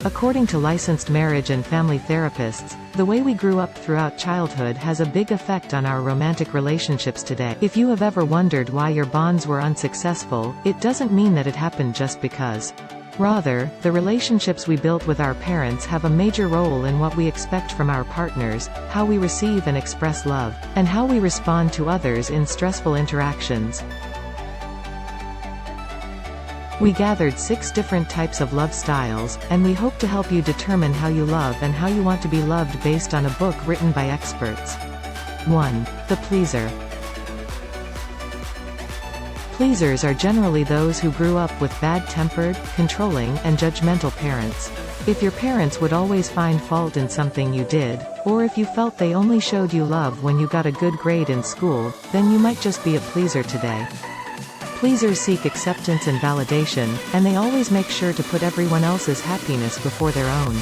According to licensed marriage and family therapists, the way we grew up throughout childhood has a big effect on our romantic relationships today. If you have ever wondered why your bonds were unsuccessful, it doesn't mean that it happened just because. Rather, the relationships we built with our parents have a major role in what we expect from our partners, how we receive and express love, and how we respond to others in stressful interactions. We gathered 6 different types of love styles, and we hope to help you determine how you love and how you want to be loved based on a book written by experts. 1. The pleaser. Pleasers are generally those who grew up with bad-tempered, controlling, and judgmental parents. If your parents would always find fault in something you did, or if you felt they only showed you love when you got a good grade in school, then you might just be a pleaser today. Pleasers seek acceptance and validation, and they always make sure to put everyone else's happiness before their own.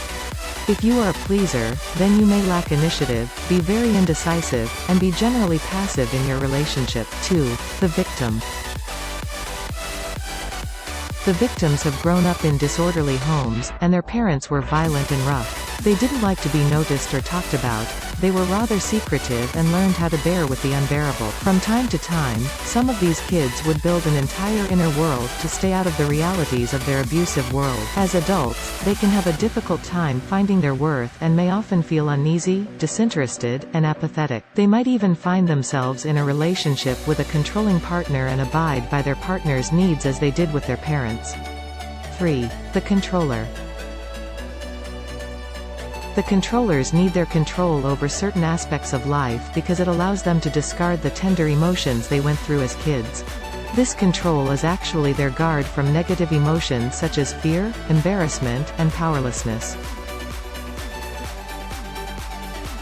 If you are a pleaser, then you may lack initiative, be very indecisive, and be generally passive in your relationship. 2. The victim. The victims have grown up in disorderly homes, and their parents were violent and rough. They didn't like to be noticed or talked about. They were rather secretive and learned how to bear with the unbearable. From time to time, some of these kids would build an entire inner world to stay out of the realities of their abusive world. As adults, they can have a difficult time finding their worth and may often feel uneasy, disinterested, and apathetic. They might even find themselves in a relationship with a controlling partner and abide by their partner's needs as they did with their parents. 3. The controller. The controllers need their control over certain aspects of life because it allows them to discard the tender emotions they went through as kids. This control is actually their guard from negative emotions such as fear, embarrassment, and powerlessness.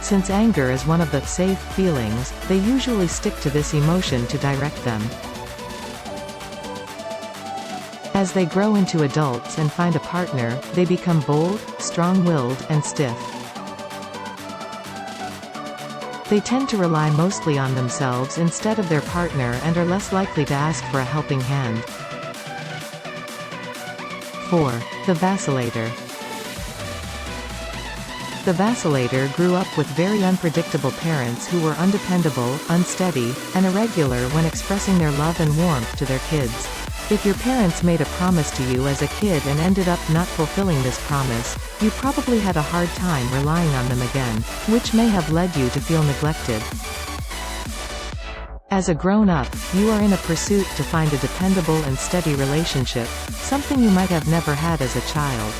Since anger is one of the safe feelings, they usually stick to this emotion to direct them. As they grow into adults and find a partner, they become bold, strong-willed, and stiff. They tend to rely mostly on themselves instead of their partner and are less likely to ask for a helping hand. 4. The vacillator. The vacillator grew up with very unpredictable parents who were undependable, unsteady, and irregular when expressing their love and warmth to their kids. If your parents made a promise to you as a kid and ended up not fulfilling this promise, you probably had a hard time relying on them again, which may have led you to feel neglected. As a grown-up, you are in a pursuit to find a dependable and steady relationship, something you might have never had as a child.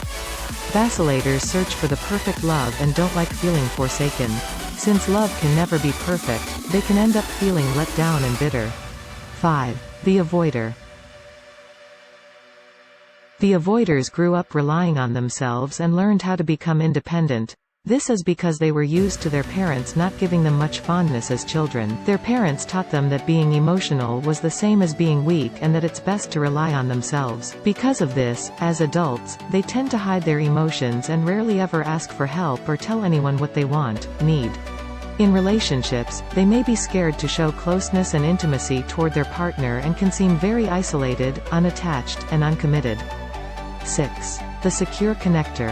Vacillators search for the perfect love and don't like feeling forsaken. Since love can never be perfect, they can end up feeling let down and bitter. 5. The avoider. The avoiders grew up relying on themselves and learned how to become independent. This is because they were used to their parents not giving them much fondness as children. Their parents taught them that being emotional was the same as being weak and that it's best to rely on themselves. Because of this, as adults, they tend to hide their emotions and rarely ever ask for help or tell anyone what they want, need. In relationships, they may be scared to show closeness and intimacy toward their partner and can seem very isolated, unattached, and uncommitted. 6. The secure connector.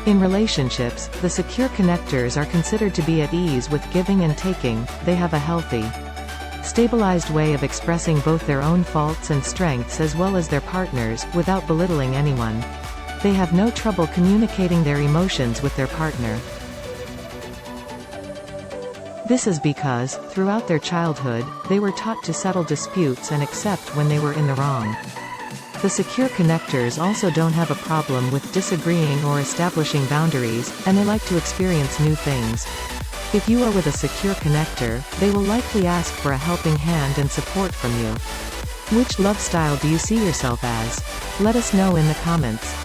In relationships, the secure connectors are considered to be at ease with giving and taking. They have a healthy, stabilized way of expressing both their own faults and strengths as well as their partners, without belittling anyone. They have no trouble communicating their emotions with their partner. This is because, throughout their childhood, they were taught to settle disputes and accept when they were in the wrong. The secure connectors also don't have a problem with disagreeing or establishing boundaries, and they like to experience new things. If you are with a secure connector, they will likely ask for a helping hand and support from you. Which love style do you see yourself as? Let us know in the comments.